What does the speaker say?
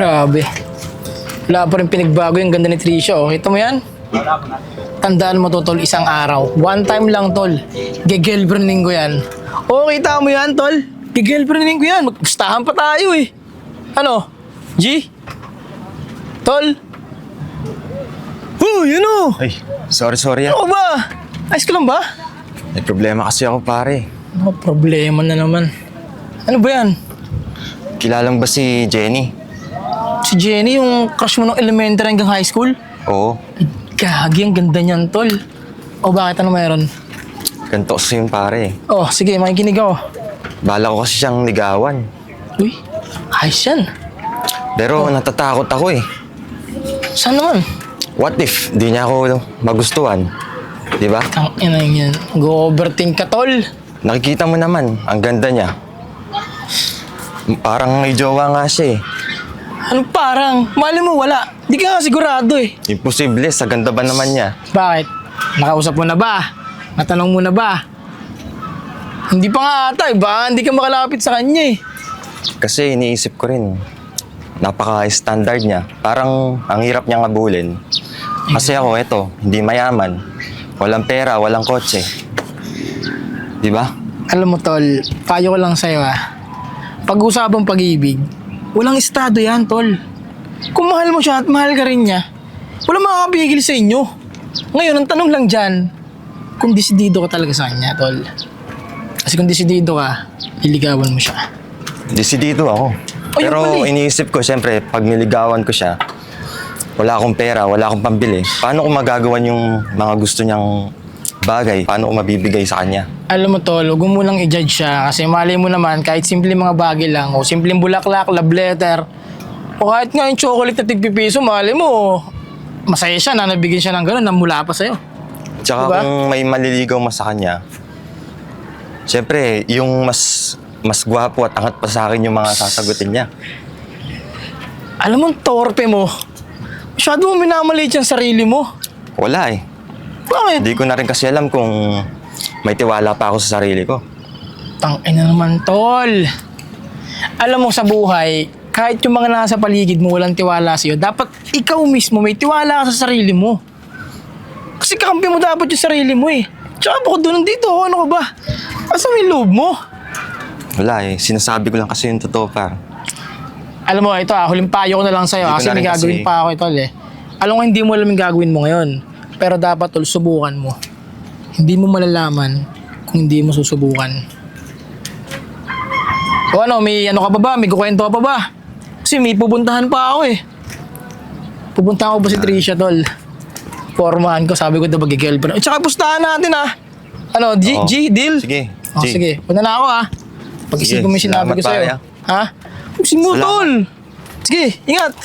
Grabe. Wala pa rin pinagbago yung ganda ni Tricia, oh. Kita mo yan? Tandaan mo to, tol, isang araw. One time lang, tol. Ge-girlfriending ko yan. Oo, kita mo yan, tol. Ge-girlfriending ko yan. Magpustahan pa tayo, eh. Ano? G? Tol? Oh, yun, oh. Ay, sorry ah. Ano ba? Ayos ka lang ba? May problema kasi ako, pare. Ano, problema na naman. Ano ba yan? Kilala mo ba si Jenny? Si Jenny, yung crush mo ng elementary hanggang high school? Oo. Gagi, ang ganda niyan, tol. O bakit, ano meron? Ganito kasi yung pare. Oh, sige, makikinig ako. Bala ko kasi siyang ligawan. Uy, ayos yan. Pero natatakot ako eh. Saan naman? What if di niya ako magustuhan? Di ba? Ang ina yan. Go-overthink ka, tol. Nakikita mo naman, ang ganda niya. Parang may jowa nga siya eh. Ano parang? Mali mo, wala. Di ka nga sigurado eh. Imposible, sa ganda ba naman niya? Bakit? Nakausap mo na ba? Natanong mo na ba? Hindi pa nga ata eh. Baka hindi ka makalapit sa kanya eh. Kasi iniisip ko rin, napaka-standard niya. Parang ang hirap niyang abulin. Kasi ako, eto, hindi mayaman. Walang pera, walang kotse. Di ba? Alam mo, tol, payo ko lang sa'yo Pag-usapang pag-ibig, walang estado yan, tol. Kung mahal mo siya at mahal ka rin niya, walang makakapigil sa inyo. Ngayon, ang tanong lang dyan, kung desidido ka talaga sa kanya, tol. Kasi kung desidido ka, liligawan mo siya. Desidido ako. Ayun Pero pala eh. iniisip ko, siyempre, pag niligawan ko siya, wala akong pera, wala akong pambili. Paano ko magagawan yung mga gusto niyang bagay? Paano ko mabibigay sa kanya? Alam mo, tol, huwag mo munang i-judge siya kasi mali mo naman kahit simple mga bagay lang o simpleng bulaklak, love letter o kahit nga yung chocolate na tigpipiso, mali mo, masaya siya na nabigyan siya ng gano'n na mula pa sa'yo. Tsaka Diba? kung may maliligaw mas sa kanya, siyempre, yung mas gwapo at angat pa sa akin yung mga sasagutin niya. Alam mo, torpe mo. Masyado mo minamaliit yung sarili mo. Wala eh. Bakit? Hindi ko na rin kasi alam kung may tiwala pa ako sa sarili ko. Tangina naman, tol. Alam mo sa buhay, kahit yung mga nasa paligid mo walang tiwala sa'yo, dapat ikaw mismo may tiwala ka sa sarili mo. Kasi kakampi mo dapat yung sarili mo eh. Tsaka bukod doon nandito ako, ano ka ba? Asa may loob mo? Wala eh. Sinasabi ko lang kasi yung totoo par. Alam mo, ito huling payo ko na lang sa'yo Hindi ko kasi na may rin gagawin kasi- pa ako ito Alam ko hindi mo alam yung gagawin mo ngayon. Pero dapat tol, subukan mo. Hindi mo malalaman kung hindi mo susubukan. O ano, may ano ka pa ba? May kukwento ka pa ba? Kasi may pupuntahan pa ako eh. Pupuntahan ko ba si Tricia, tol? Formahan ko, sabi ko daw mag-girlfriend. At saka pustahan natin Ano, Oo. deal? Sige, Oh, G. sige, punta na ako Pag-isip Sige, ko may sinabi salamat, ko sa'yo. pare, Ha? Pusin mo, Salamat. tol! Sige, ingat!